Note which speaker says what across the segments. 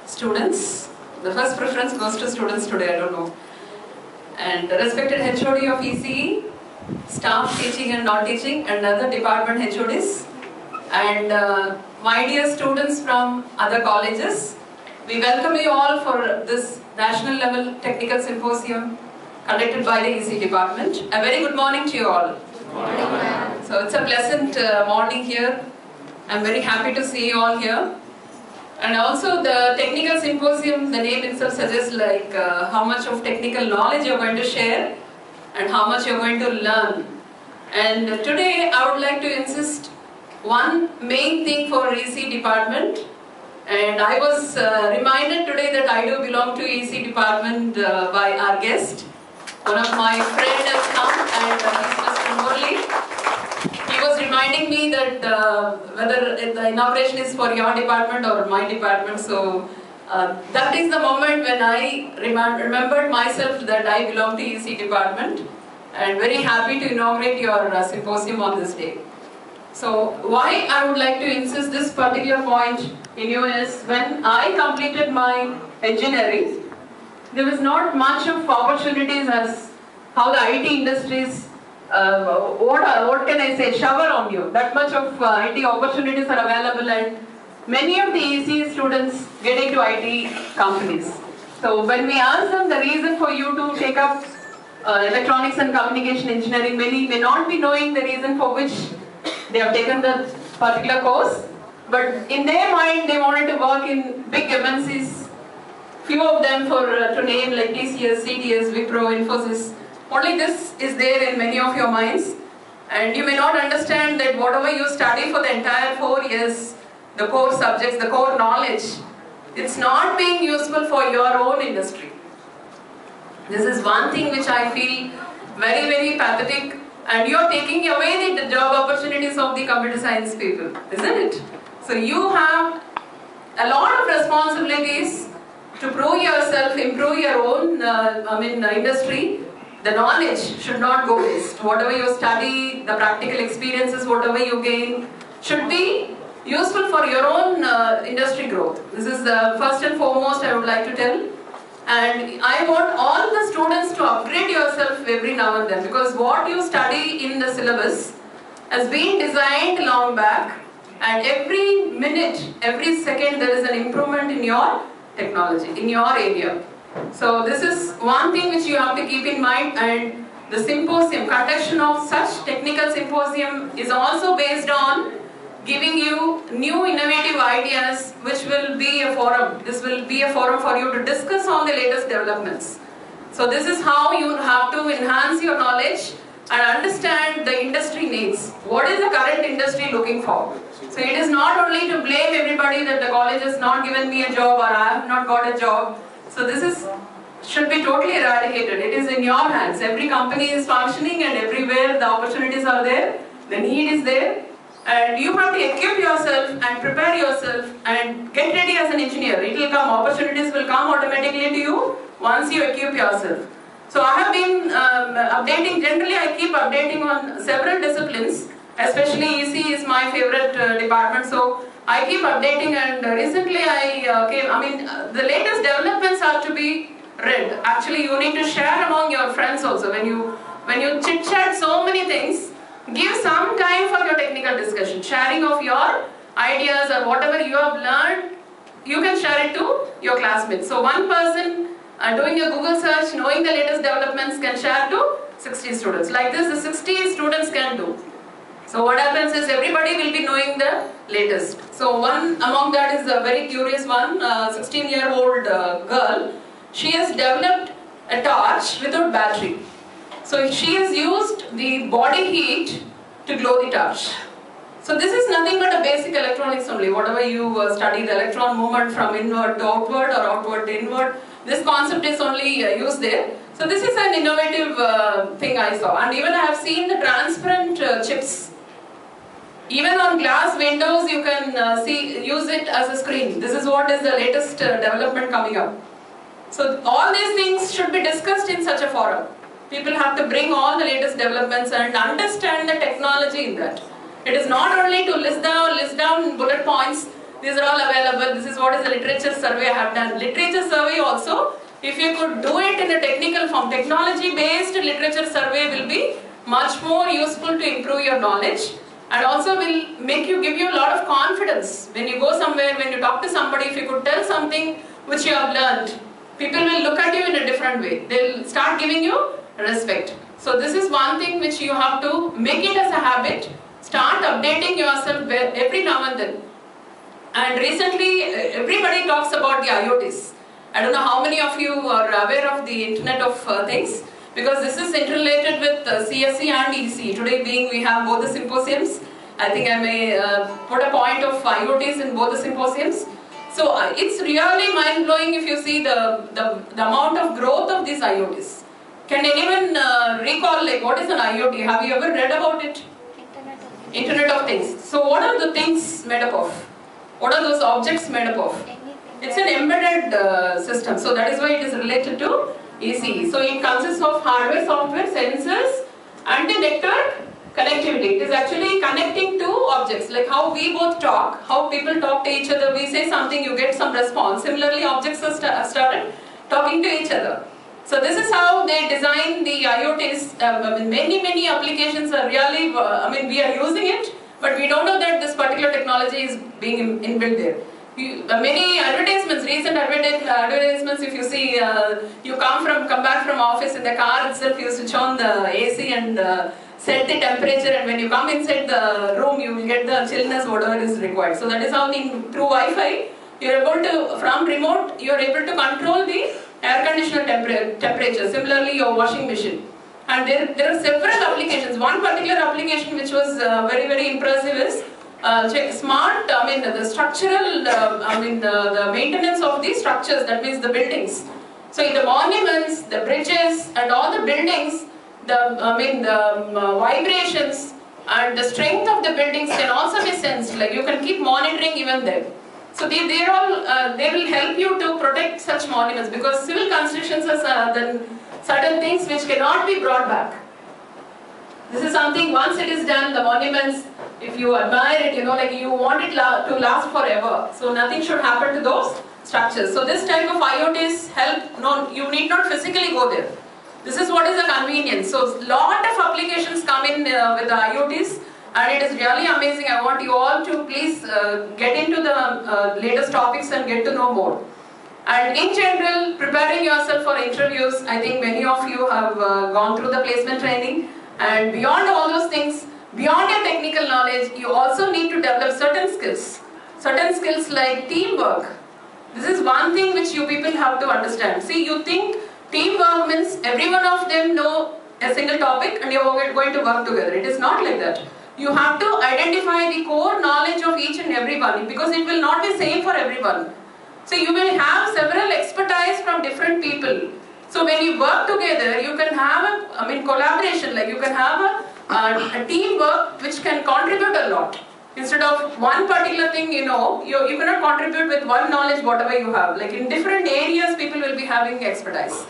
Speaker 1: Students, the first preference goes to students today, I don't know. And respected HOD of ECE, staff teaching and non-teaching, and other department HODs, and my dear students from other colleges, we welcome you all for this national level technical symposium conducted by the ECE department. A very good morning to you all.
Speaker 2: Good morning.
Speaker 1: So it's a pleasant morning here. I'm very happy to see you all here. And also the technical symposium, the name itself suggests like how much of technical knowledge you're going to share and how much you're going to learn. And today I would like to insist one main thing for ECE department. And I was reminded today that I do belong to ECE department by our guest. One of my friends has come and he's Mr. Murli. He was reminding me that whether the inauguration is for your department or my department, so that is the moment when I remembered myself that I belong to ECE department, and very happy to inaugurate your symposium on this day. So why I would like to insist this particular point in you is when I completed my engineering, there was not much of opportunities as how the IT industries what can I say, shower on you. That much of IT opportunities are available, and many of the ECE students get into IT companies. So when we ask them the reason for you to take up electronics and communication engineering, many may not be knowing the reason for which they have taken the particular course, but in their mind they wanted to work in big MNCs, few of them to name like TCS, CTS, Wipro, Infosys. Only this is there in many of your minds, and you may not understand that whatever you study for the entire 4 years, the core subjects, the core knowledge, it's not being useful for your own industry. This is one thing which I feel very, very pathetic, and you're taking away the job opportunities of the computer science people, isn't it? So you have a lot of responsibilities to prove yourself, improve your own industry. The knowledge should not go waste. Whatever you study, the practical experiences, whatever you gain, should be useful for your own industry growth. This is the first and foremost I would like to tell. And I want all the students to upgrade yourself every now and then, because what you study in the syllabus has been designed long back, and every minute, every second there is an improvement in your technology, in your area. So this is one thing which you have to keep in mind, and the symposium, conduction of such technical symposium is also based on giving you new innovative ideas, which will be a forum. This will be a forum for you to discuss on the latest developments. So this is how you have to enhance your knowledge and understand the industry needs. What is the current industry looking for? So it is not only to blame everybody that the college has not given me a job or I have not got a job. So this should be totally eradicated. It is in your hands. Every company is functioning, and everywhere the opportunities are there, the need is there, and you have to equip yourself and prepare yourself and get ready as an engineer. It will come, opportunities will come automatically to you once you equip yourself. So I have been updating, generally I keep updating on several disciplines, especially ECE is my favorite department. So I keep updating, and recently the latest developments are to be read. Actually, you need to share among your friends also. When you chit-chat so many things, give some time for your technical discussion. Sharing of your ideas or whatever you have learned, you can share it to your classmates. So one person doing a Google search, knowing the latest developments, can share to 60 students. Like this, the 60 students can do. So what happens is everybody will be knowing the latest. So one among that is a very curious one, 16-year-old girl. She has developed a torch without battery. So she has used the body heat to glow the torch. So this is nothing but a basic electronics only. Whatever you study, the electron movement from inward to outward or outward to inward, this concept is only used there. So this is an innovative thing I saw. And even I have seen the transparent chips. Even on glass windows you can use it as a screen. This is what is the latest development coming up. So all these things should be discussed in such a forum. People have to bring all the latest developments and understand the technology in that. It is not only to list down bullet points These are all available. This is what is the literature survey I have done. Literature survey also, if you could do it in a technical form, technology-based literature survey will be much more useful to improve your knowledge, and also will make you, give you a lot of confidence. When you go somewhere, when you talk to somebody, if you could tell something which you have learned, people will look at you in a different way. They'll start giving you respect. So this is one thing which you have to make it as a habit. Start updating yourself every now and then. And recently, everybody talks about the IoTs. I don't know how many of you are aware of the Internet of Things, because this is interrelated with CSE and ECE. Today being we have both the symposiums. I think I may put a point of IoTs in both the symposiums. So it's really mind-blowing if you see the amount of growth of these IoTs. Can anyone recall, like, what is an IoT? Have you ever read about it? Internet of Things. So what are the things made up of? What are those objects made up of? It's an embedded system. So that is why it is related to ECE. So it consists of hardware, software, sensors, and the network connectivity. It is actually connecting two objects, like how we both talk, how people talk to each other. We say something, you get some response. Similarly, objects have started talking to each other. So this is how they design the IoTs. Many applications are really, we are using it, but we don't know that this particular technology is being inbuilt there. Many advertisements, recent advertisements, if you see, you come back from office, in the car itself you switch on the AC and set the temperature, and when you come inside the room you will get the chillness whatever is required. So that is how through Wi-Fi you are able to, from remote, you are able to control the air conditioner temperature. Similarly, your washing machine. And there are several applications. One particular application which was very impressive is smart, the structural, the maintenance of the structures, that means the buildings. So in the monuments, the bridges and all the buildings, the vibrations and the strength of the buildings can also be sensed. Like you can keep monitoring even them. So they will help you to protect such monuments, because civil constructions are certain things which cannot be brought back. This is something, once it is done, the monuments, if you admire it, like you want it to last forever. So nothing should happen to those structures. So this type of IoTs help, you need not physically go there. This is what is the convenience. So lot of applications come in with the IoTs, and it is really amazing. I want you all to please get into the latest topics and get to know more. And in general, preparing yourself for interviews, I think many of you have gone through the placement training, and beyond all those things, beyond your technical knowledge, you also need to develop certain skills like teamwork. This is one thing which you people have to understand. See, you think teamwork means every one of them know a single topic and you are going to work together. It is not like that. You have to identify the core knowledge of each and every one, because it will not be same for everyone. So you will have several expertise from different people. So when you work together, you can have a collaboration, like you can have a teamwork which can contribute a lot. Instead of one particular thing, you cannot contribute with one knowledge whatever you have. Like in different areas, people will be having expertise.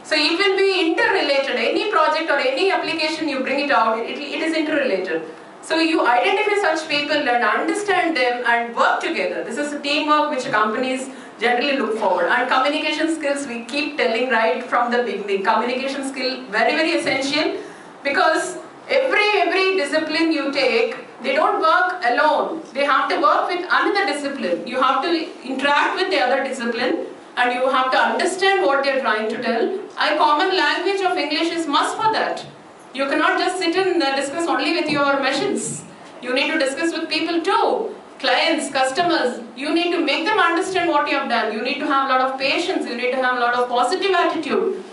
Speaker 1: So it will be interrelated. Any project or any application you bring it out, it is interrelated. So you identify such people and understand them and work together. This is a teamwork which companies generally look forward. And communication skills, we keep telling right from the beginning. Communication skill, very essential, because every discipline you take, they don't work alone. They have to work with another discipline. You have to interact with the other discipline, and you have to understand what they are trying to tell. A common language of English is must for that. You cannot just sit and discuss only with your machines. You need to discuss with people too. Clients, customers, you need to make them understand what you have done. You need to have a lot of patience. You need to have a lot of positive attitude.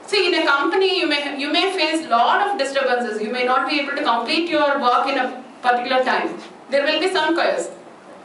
Speaker 1: See, in a company, you may face a lot of disturbances. You may not be able to complete your work in a particular time. There will be some chaos.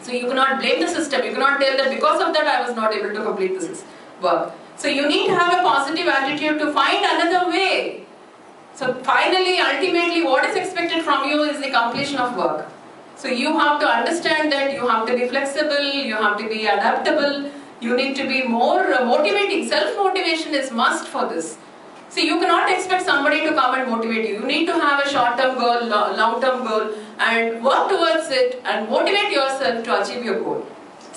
Speaker 1: So you cannot blame the system. You cannot tell that because of that I was not able to complete this work. So you need to have a positive attitude to find another way. So finally, ultimately, what is expected from you is the completion of work. So you have to understand that you have to be flexible, you have to be adaptable, you need to be more motivating. Self-motivation is must for this. See, you cannot expect somebody to come and motivate you. You need to have a short-term goal, long-term goal, and work towards it and motivate yourself to achieve your goal.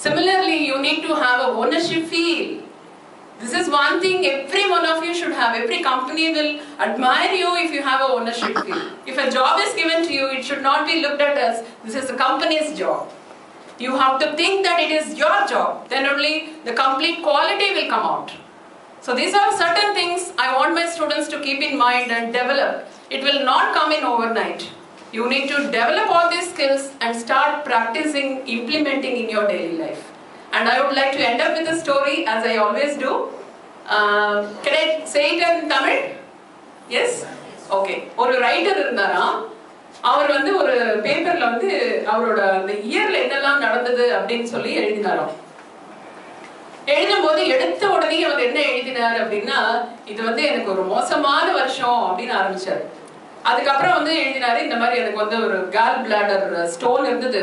Speaker 1: Similarly, you need to have a ownership feel. This is one thing every one of you should have. Every company will admire you if you have a ownership feel. If a job is given to you, it should not be looked at as this is the company's job. You have to think that it is your job. Then only the complete quality will come out. So these are certain things I want my students to keep in mind and develop. It will not come in overnight. You need to develop all these skills and start practicing, implementing in your daily life. And I would like to end up with a story as I always do. Can I say it in Tamil? Yes? Okay. ஒரு writer இருந்தாராம். அவர் வந்து ஒரு பேப்பர்ல வந்து அவரோட அந்த இயர்ல என்னெல்லாம் நடந்தது அப்படின்னு சொல்லி எழுதினாராம். எழுதும்போது எடுத்த உடனே அவர் என்ன எழுதினார் அப்படின்னா இது வந்து எனக்கு ஒரு மோசமான வருஷம் அப்படின்னு ஆரம்பிச்சார். அதுக்கப்புறம் வந்து எழுதினாரு இந்த மாதிரி எனக்கு வந்து ஒரு கால் பிளாடர் ஸ்டோன் இருந்தது.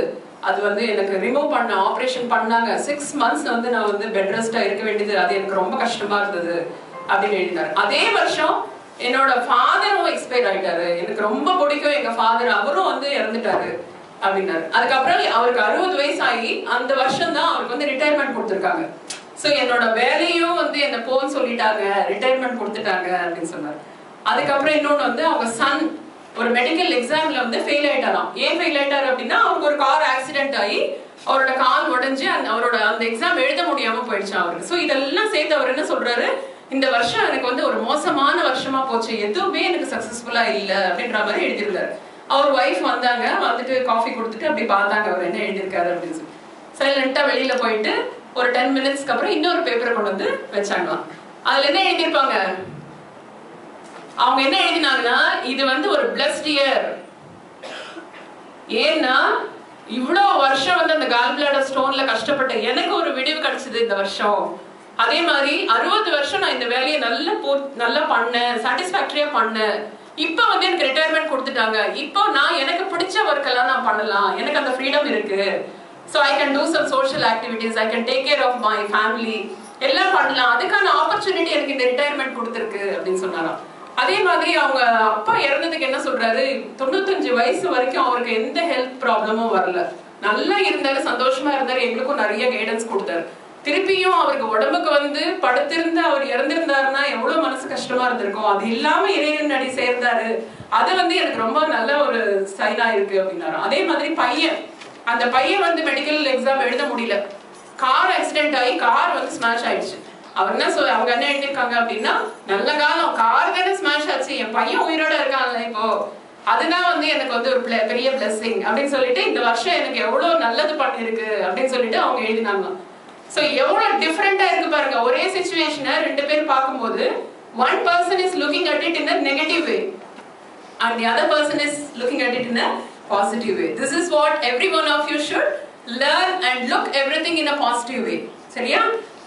Speaker 1: அது வந்து எனக்கு ரிமூவ் பண்ண ஆப்ரேஷன் பண்ணாங்க. 6 months வந்து நான் வந்து பெட் ரெஸ்டா இருக்க வேண்டியது. அது எனக்கு ரொம்ப கஷ்டமா இருந்தது அப்படின்னு எழுதினார். அதே வருஷம் என்னோட ஃபாதரும் எக்ஸ்பயர் ஆயிட்டாரு. எனக்கு ரொம்ப பிடிக்கும் எங்க ஃபாதர், அவரும் வந்து இறந்துட்டாரு அப்படின்னாரு. அதுக்கப்புறம் அவருக்கு 60 வயசு ஆகி அந்த வருஷம் தான் அவருக்கு வந்து ரிட்டையர்மெண்ட் கொடுத்துருக்காங்க. ஸோ என்னோட வேலையும் வந்து என்ன போன்னு சொல்லிட்டாங்க, ரிட்டையர்மெண்ட் கொடுத்துட்டாங்க அப்படின்னு சொன்னார். அதுக்கப்புறம் இன்னொன்று வந்து அவங்க சன் ஒரு மெடிக்கல் எக்ஸாம்ல வந்து ஃபெயில் ஆயிட்டாராம். ஏன் ஃபெயில் ஆயிட்டாரு அப்படின்னா அவருக்கு ஒரு கார் ஆக்சிடென்ட் ஆகி அவரோட கால் உடஞ்சி அவரோட அந்த எக்ஸாம் எழுத முடியாம போயிடுச்சு அவருக்கு. ஸோ இதெல்லாம் சேர்த்து அவர் என்ன சொல்றாரு, இந்த வருஷம் எனக்கு வந்து ஒரு மோசமான வருஷமா போச்சு, எதுவுமே எனக்கு சக்சஸ்ஃபுல்லா இல்லை அப்படின்ற மாதிரி எழுதியிருந்தாரு. அவர் ஒய்ஃப் வந்தாங்க, வந்துட்டு காஃபி கொடுத்துட்டு அப்படி பார்த்தாங்க அவர் என்ன எழுதியிருக்காரு அப்படின்னு சொல்லி. சைலண்டா வெளியில போயிட்டு ஒரு 10 minutesக்கு அப்புறம் இன்னொரு பேப்பரை கொண்டு வந்து வச்சாங்களாம். அதுல என்ன எழுதியிருப்பாங்க, அவங்க என்ன எழுதினாங்கன்னா இது வந்து ஒரு பிளஸ்ட் இயர். ஏன்னா இவ்வளோ வருஷம் வந்து அந்த கால் பிளாடர் ஸ்டோன்ல கஷ்டப்பட்ட எனக்கு ஒரு விடிவு கிடைச்சது இந்த வருஷம். அதே மாதிரி 60 வருஷம் நான் இந்த வேலையை நல்லா பண்ணேன், சாட்டிஸ்ஃபேக்டரியா பண்ணேன். இப்போ வந்து எனக்கு ரிட்டையர்மெண்ட் கொடுத்துட்டாங்க. இப்போ நான் எனக்கு பிடிச்ச ஒர்க் எல்லாம் நான் பண்ணலாம், எனக்கு அந்த ஃப்ரீடம் இருக்கு. So I can do some social activities, I can take care of my family, எல்லாம் பண்ணலாம். அதுக்கான ஆப்பர்ச்சுனிட்டி எனக்கு இந்த ரிட்டையர்மெண்ட் கொடுத்துருக்கு அப்படின்னு சொன்னாராம். அதே மாதிரி அவங்க அப்பா இறந்ததுக்கு என்ன சொல்றாரு, 95 வயசு வரைக்கும் அவருக்கு எந்த ஹெல்த் ப்ராப்ளமும் வரல, நல்லா இருந்தாரு, சந்தோஷமா இருந்தாரு, எங்களுக்கும் நிறைய கைடன்ஸ் கொடுத்தாரு. திருப்பியும் அவருக்கு உடம்புக்கு வந்து படுத்திருந்து அவர் இறந்திருந்தாருன்னா எவ்வளவு மனசு கஷ்டமா இருந்திருக்கும். அது இல்லாம இறைவன் அடி சேர்ந்தாரு, அது வந்து எனக்கு ரொம்ப நல்ல ஒரு சைனா இருக்கு அப்படின்னாரு. அதே மாதிரி பையன், அந்த பையன் வந்து மெடிக்கல் எக்ஸாம் எழுத முடியல, கார் ஆக்சிடென்ட் ஆகி கார் வந்து ஸ்மாஷ் ஆயிடுச்சு. அவர் என்ன அவங்க என்ன எழுதியிருக்காங்க அப்படின்னா, நல்ல காலம் கார் தானே ஸ்மாஷ் ஆச்சு, என் பையன் உயிரோட இருக்காங்க இப்போ, அதுதான் வந்து எனக்கு வந்து ஒரு பெரிய பிளெஸிங் அப்படின்னு சொல்லிட்டு இந்த வருஷம் எனக்கு எவ்வளவு நல்லது பண்ணிருக்கு அப்படின்னு சொல்லிட்டு அவங்க எழுதினாங்க. ஸோ எவ்வளவு டிஃப்ரெண்டா இருக்கு பாருங்க. ஒரே சிச்சுவேஷனை 2 பேர் பார்க்கும்போது one person is looking at it in a negative way and the other person is looking at it in a positive way. This is what every one of you should learn and look everything in a positive way. சரியா?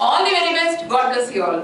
Speaker 1: All the very best. God bless you all.